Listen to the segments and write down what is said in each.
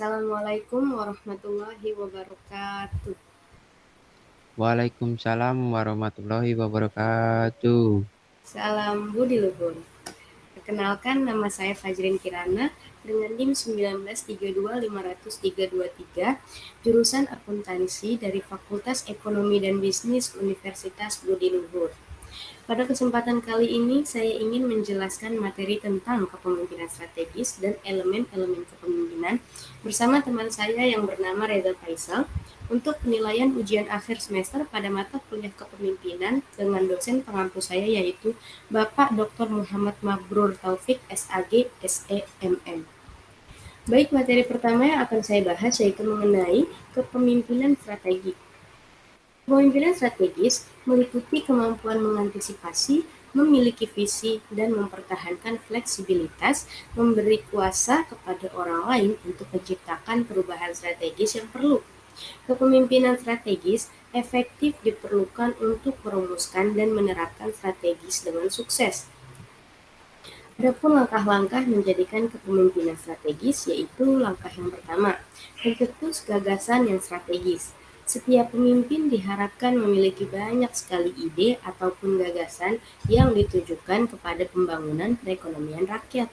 Assalamualaikum warahmatullahi wabarakatuh. Waalaikumsalam warahmatullahi wabarakatuh. Salam Budi Luhur. Perkenalkan, nama saya Fajrin Kirana dengan NIM 193250323, jurusan akuntansi dari Fakultas Ekonomi dan Bisnis Universitas Budi Luhur. Pada kesempatan kali ini, saya ingin menjelaskan materi tentang kepemimpinan strategis dan elemen-elemen kepemimpinan bersama teman saya yang bernama Reza Faisal untuk penilaian ujian akhir semester pada mata kuliah kepemimpinan dengan dosen pengampu saya yaitu Bapak Dr. Muhammad Mabrur Taufik SAG SEMM. Baik, materi pertama yang akan saya bahas yaitu mengenai kepemimpinan strategi. Kepemimpinan strategis meliputi kemampuan mengantisipasi, memiliki visi, dan mempertahankan fleksibilitas, memberi kuasa kepada orang lain untuk menciptakan perubahan strategis yang perlu. Kepemimpinan strategis efektif diperlukan untuk merumuskan dan menerapkan strategis dengan sukses. Adapun langkah-langkah menjadikan kepemimpinan strategis yaitu langkah yang pertama, mencetus gagasan yang strategis. Setiap pemimpin diharapkan memiliki banyak sekali ide ataupun gagasan yang ditujukan kepada pembangunan perekonomian rakyat.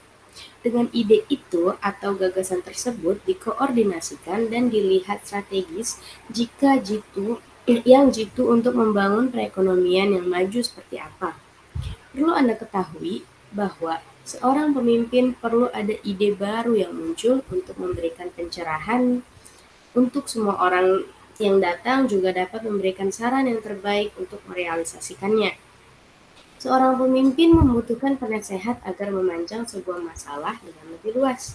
Dengan ide itu atau gagasan tersebut dikoordinasikan dan dilihat strategis jika jitu untuk membangun perekonomian yang maju seperti apa. Perlu Anda ketahui bahwa seorang pemimpin perlu ada ide baru yang muncul untuk memberikan pencerahan untuk semua orang yang datang, juga dapat memberikan saran yang terbaik untuk merealisasikannya. Seorang pemimpin membutuhkan penasehat agar memanjang sebuah masalah dengan lebih luas.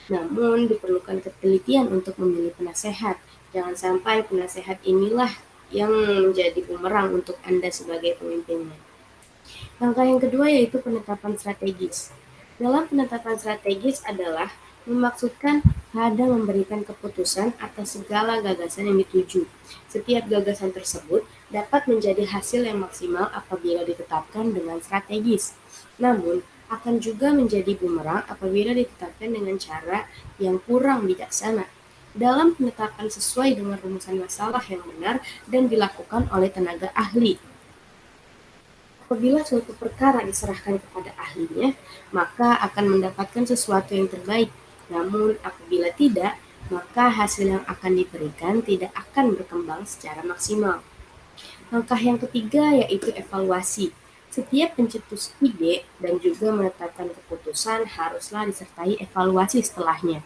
Namun diperlukan ketelitian untuk memilih penasehat. Jangan sampai penasehat inilah yang menjadi bumerang untuk Anda sebagai pemimpinnya. Langkah yang kedua yaitu penetapan strategis. Dalam penetapan strategis adalah memaksudkan pada memberikan keputusan atas segala gagasan yang dituju. Setiap gagasan tersebut dapat menjadi hasil yang maksimal apabila ditetapkan dengan strategis. Namun, akan juga menjadi bumerang apabila ditetapkan dengan cara yang kurang bijaksana. Dalam penetapan sesuai dengan rumusan masalah yang benar dan dilakukan oleh tenaga ahli. Apabila suatu perkara diserahkan kepada ahlinya, maka akan mendapatkan sesuatu yang terbaik. Namun apabila tidak, maka hasil yang akan diberikan tidak akan berkembang secara maksimal. Langkah yang ketiga yaitu evaluasi. Setiap pencetus ide dan juga menetapkan keputusan haruslah disertai evaluasi setelahnya.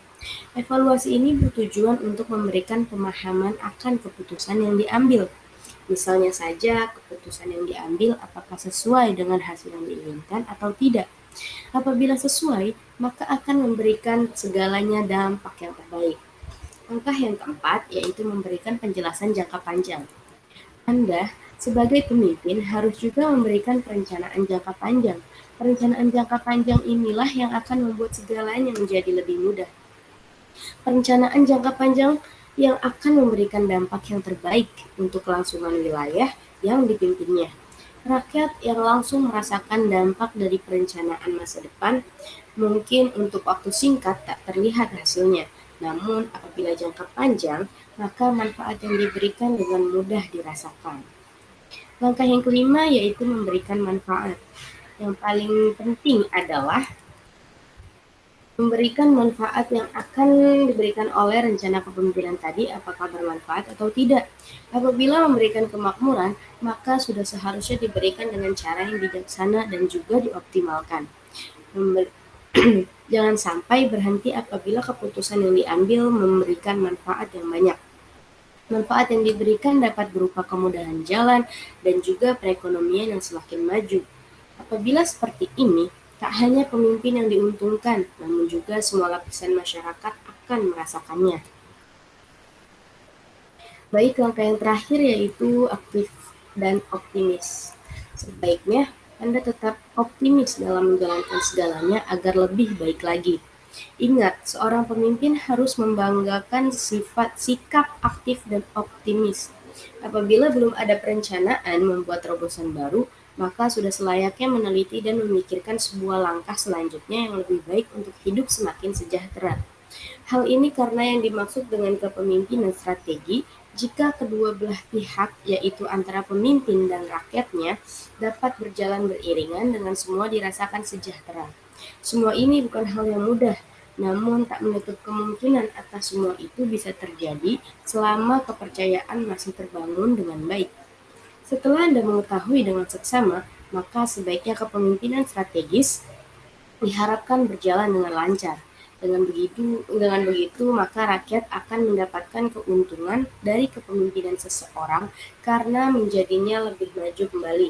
Evaluasi ini bertujuan untuk memberikan pemahaman akan keputusan yang diambil. Misalnya saja, keputusan yang diambil apakah sesuai dengan hasil yang diinginkan atau tidak. Apabila sesuai, maka akan memberikan segalanya dampak yang terbaik. Langkah yang keempat yaitu memberikan penjelasan jangka panjang. Anda sebagai pemimpin harus juga memberikan perencanaan jangka panjang. Perencanaan jangka panjang inilah yang akan membuat segalanya menjadi lebih mudah. Perencanaan jangka panjang yang akan memberikan dampak yang terbaik untuk kelangsungan wilayah yang dipimpinnya. Rakyat yang langsung merasakan dampak dari perencanaan masa depan mungkin untuk waktu singkat tak terlihat hasilnya. Namun apabila jangka panjang, maka manfaat yang diberikan dengan mudah dirasakan. Langkah yang kelima yaitu memberikan manfaat. Yang paling penting adalah memberikan manfaat yang akan diberikan oleh rencana kepemimpinan tadi apakah bermanfaat atau tidak. Apabila memberikan kemakmuran, maka sudah seharusnya diberikan dengan cara yang bijaksana dan juga dioptimalkan. Jangan sampai berhenti apabila keputusan yang diambil memberikan manfaat yang banyak. Manfaat yang diberikan dapat berupa kemudahan jalan dan juga perekonomian yang semakin maju. Apabila seperti ini, tak hanya pemimpin yang diuntungkan, namun juga semua lapisan masyarakat akan merasakannya. Baik, langkah yang terakhir yaitu aktif dan optimis. Sebaiknya Anda tetap optimis dalam menjalankan segalanya agar lebih baik lagi. Ingat, seorang pemimpin harus membanggakan sifat sikap aktif dan optimis. Apabila belum ada perencanaan membuat terobosan baru, maka sudah selayaknya meneliti dan memikirkan sebuah langkah selanjutnya yang lebih baik untuk hidup semakin sejahtera. Hal ini karena yang dimaksud dengan kepemimpinan strategi jika kedua belah pihak, yaitu antara pemimpin dan rakyatnya, dapat berjalan beriringan dengan semua dirasakan sejahtera. Semua ini bukan hal yang mudah, namun tak menutup kemungkinan atas semua itu bisa terjadi selama kepercayaan masih terbangun dengan baik. Setelah Anda mengetahui dengan seksama, maka sebaiknya kepemimpinan strategis diharapkan berjalan dengan lancar. Dengan begitu, maka rakyat akan mendapatkan keuntungan dari kepemimpinan seseorang karena menjadinya lebih maju kembali.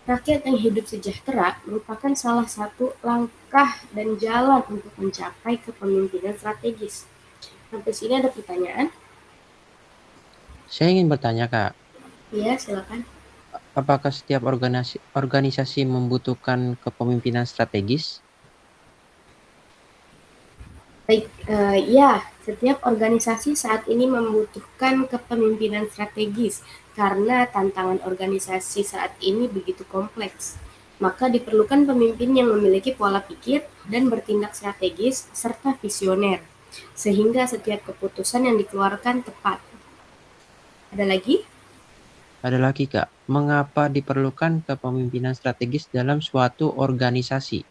Rakyat yang hidup sejahtera merupakan salah satu langkah dan jalan untuk mencapai kepemimpinan strategis. Sampai sini ada pertanyaan? Saya ingin bertanya, Kak, Ya, silakan. apakah setiap organisasi membutuhkan kepemimpinan strategis? Baik, ya, setiap organisasi saat ini membutuhkan kepemimpinan strategis karena tantangan organisasi saat ini begitu kompleks. Maka diperlukan pemimpin yang memiliki pola pikir dan bertindak strategis serta visioner, sehingga setiap keputusan yang dikeluarkan tepat. Ada lagi? Ada lagi, Kak, mengapa diperlukan kepemimpinan strategis dalam suatu organisasi?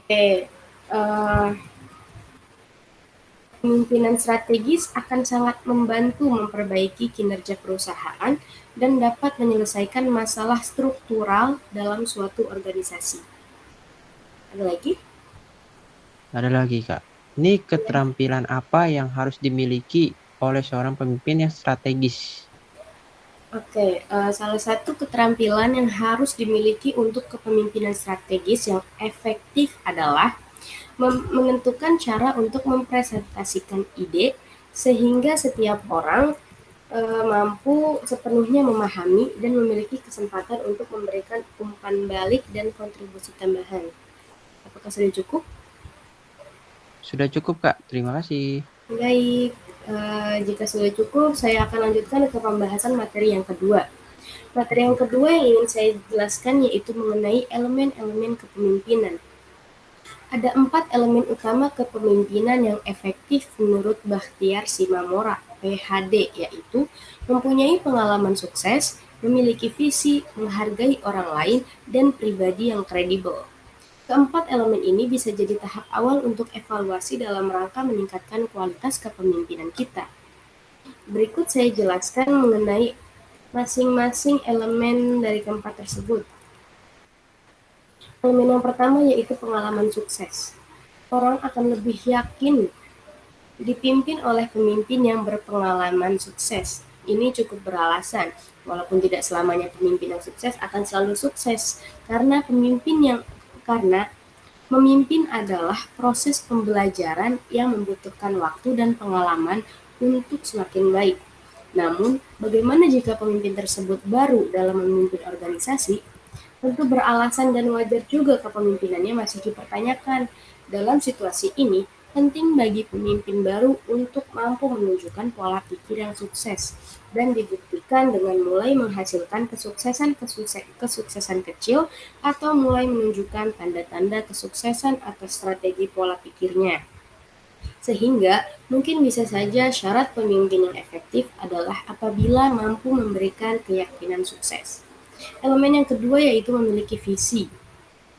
Oke, eh, Kepemimpinan strategis akan sangat membantu memperbaiki kinerja perusahaan dan dapat menyelesaikan masalah struktural dalam suatu organisasi. Ada lagi? Ada lagi, Kak. Ini keterampilan apa yang harus dimiliki oleh seorang pemimpin yang strategis? Oke, salah satu keterampilan yang harus dimiliki untuk kepemimpinan strategis yang efektif adalah menentukan cara untuk mempresentasikan ide sehingga setiap orang mampu sepenuhnya memahami dan memiliki kesempatan untuk memberikan umpan balik dan kontribusi tambahan. Apakah sudah cukup? Sudah cukup, Kak. Terima kasih. Baik, jika sudah cukup, saya akan lanjutkan ke pembahasan materi yang kedua. Materi yang kedua yang ingin saya jelaskan yaitu mengenai elemen-elemen kepemimpinan. Ada 4 elemen utama kepemimpinan yang efektif menurut Bakhtiar Simamora, PhD, yaitu mempunyai pengalaman sukses, memiliki visi, menghargai orang lain, dan pribadi yang kredibel. Keempat elemen ini bisa jadi tahap awal untuk evaluasi dalam rangka meningkatkan kualitas kepemimpinan kita. Berikut saya jelaskan mengenai masing-masing elemen dari keempat tersebut. Elemen yang pertama yaitu pengalaman sukses. Orang akan lebih yakin dipimpin oleh pemimpin yang berpengalaman sukses. Ini cukup beralasan, walaupun tidak selamanya pemimpin yang sukses akan selalu sukses, karena memimpin adalah proses pembelajaran yang membutuhkan waktu dan pengalaman untuk semakin baik. Namun, bagaimana jika pemimpin tersebut baru dalam memimpin organisasi? Tentu beralasan dan wajar juga kepemimpinannya masih dipertanyakan. Dalam situasi ini, penting bagi pemimpin baru untuk mampu menunjukkan pola pikir yang sukses dan dibuktikan dengan mulai menghasilkan kesuksesan kecil atau mulai menunjukkan tanda-tanda kesuksesan atas strategi pola pikirnya. Sehingga mungkin bisa saja syarat pemimpin yang efektif adalah apabila mampu memberikan keyakinan sukses. Elemen yang kedua yaitu memiliki visi.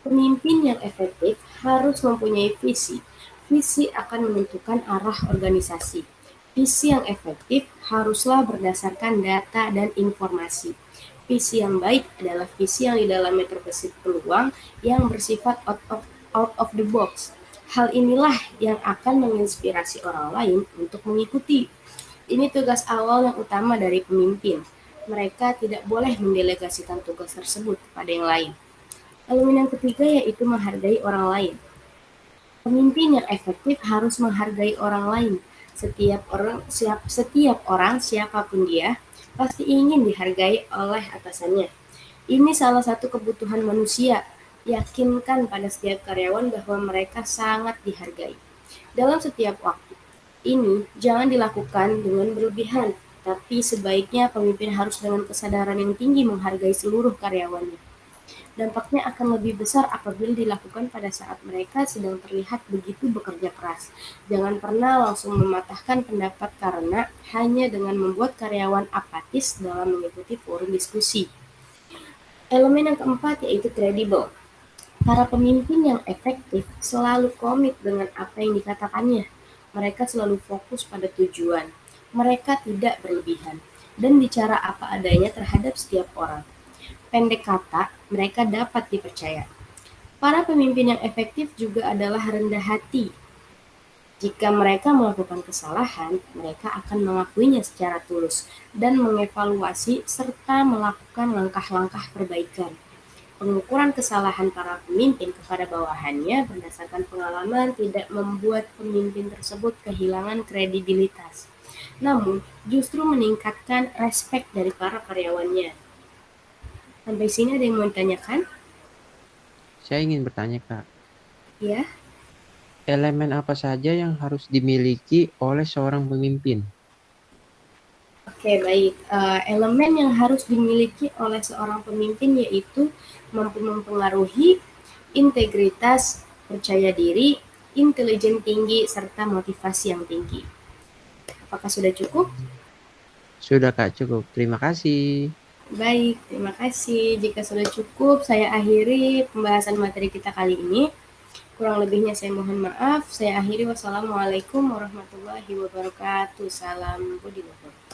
Pemimpin yang efektif harus mempunyai visi. Visi akan menentukan arah organisasi. Visi yang efektif haruslah berdasarkan data dan informasi. Visi yang baik adalah visi yang di dalamnya terbesit peluang yang bersifat out of the box. Hal inilah yang akan menginspirasi orang lain untuk mengikuti. Ini tugas awal yang utama dari pemimpin. Mereka tidak boleh mendelegasikan tugas tersebut kepada yang lain. Elemen yang ketiga yaitu menghargai orang lain. Pemimpin yang efektif harus menghargai orang lain. Setiap orang siapapun dia pasti ingin dihargai oleh atasannya. Ini salah satu kebutuhan manusia. Yakinkan pada setiap karyawan bahwa mereka sangat dihargai. Dalam setiap waktu. Ini jangan dilakukan dengan berlebihan, tapi sebaiknya pemimpin harus dengan kesadaran yang tinggi menghargai seluruh karyawannya. Dampaknya akan lebih besar apabila dilakukan pada saat mereka sedang terlihat begitu bekerja keras. Jangan pernah langsung mematahkan pendapat karena hanya dengan membuat karyawan apatis dalam mengikuti forum diskusi. Elemen yang keempat yaitu kredibel. Para pemimpin yang efektif selalu komit dengan apa yang dikatakannya. Mereka selalu fokus pada tujuan. Mereka tidak berlebihan dan bicara apa adanya terhadap setiap orang. Pendek kata, mereka dapat dipercaya. Para pemimpin yang efektif juga adalah rendah hati. Jika mereka melakukan kesalahan, mereka akan mengakuinya secara tulus dan mengevaluasi serta melakukan langkah-langkah perbaikan. Pengukuran kesalahan para pemimpin kepada bawahannya berdasarkan pengalaman tidak membuat pemimpin tersebut kehilangan kredibilitas, namun justru meningkatkan respek dari para karyawannya. Sampai sini ada yang mau ditanyakan? Saya ingin bertanya, Kak. Ya, Elemen apa saja yang harus dimiliki oleh seorang pemimpin? oke baik. Elemen yang harus dimiliki oleh seorang pemimpin yaitu mampu mempengaruhi, integritas, percaya diri, intelijen tinggi, serta motivasi yang tinggi. Apakah sudah cukup? Sudah, Kak, cukup. Terima kasih. Baik, terima kasih. Jika sudah cukup, saya akhiri pembahasan materi kita kali ini. Kurang lebihnya saya mohon maaf. Saya akhiri. Wassalamualaikum warahmatullahi wabarakatuh. Salam Budi Luhur.